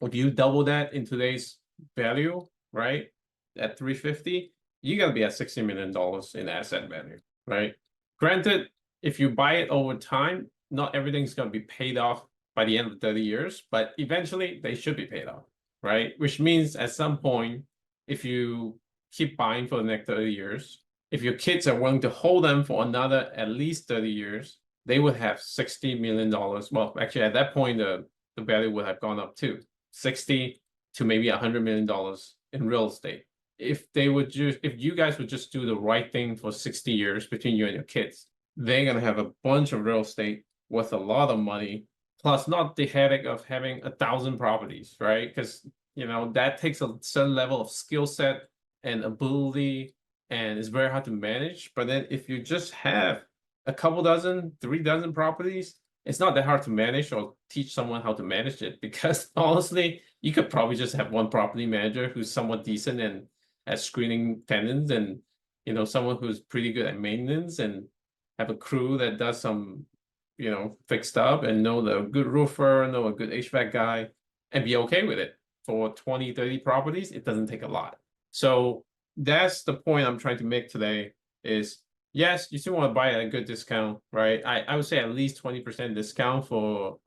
If you double that in today's value, right, at 350, you gotta be at $60 million in asset value, right? Granted, if you buy it over time, not everything's gonna be paid off by the end of 30 years, but eventually they should be paid off, right? Which means at some point, if you keep buying for the next 30 years, if your kids are willing to hold them for another at least 30 years, they would have $60 million. Well, actually, at that point, the value would have gone up too. 60 to maybe $100 million in real estate. If you guys would just do the right thing for 60 years between you and your kids, they're gonna have a bunch of real estate worth a lot of money, plus not the headache of having 1,000 properties, right? Because that takes a certain level of skill set and ability, and it's very hard to manage. But then if you just have a couple dozen, 3 dozen properties, it's not that hard to manage or teach someone how to manage it, because honestly, you could probably just have one property manager who's somewhat decent and at screening tenants, and someone who's pretty good at maintenance, and have a crew that does some fixed up, and know the good roofer, know a good HVAC guy, and be okay with it. For 20, 30 properties, it doesn't take a lot. So that's the point I'm trying to make today is, yes, you still want to buy at a good discount, right? I would say at least 20% discount for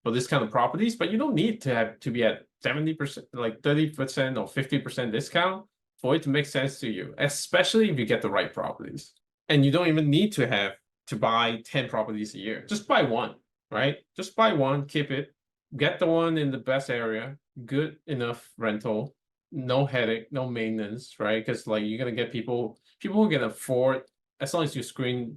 this kind of properties, but you don't need to be at 70%, like 30% or 50% discount for it to make sense to you, especially if you get the right properties. And you don't even need to buy 10 properties a year. Just buy one, right? Just buy one, keep it, get the one in the best area, good enough rental, no headache, no maintenance, right? Because like you're gonna get people who can afford, as long as you screen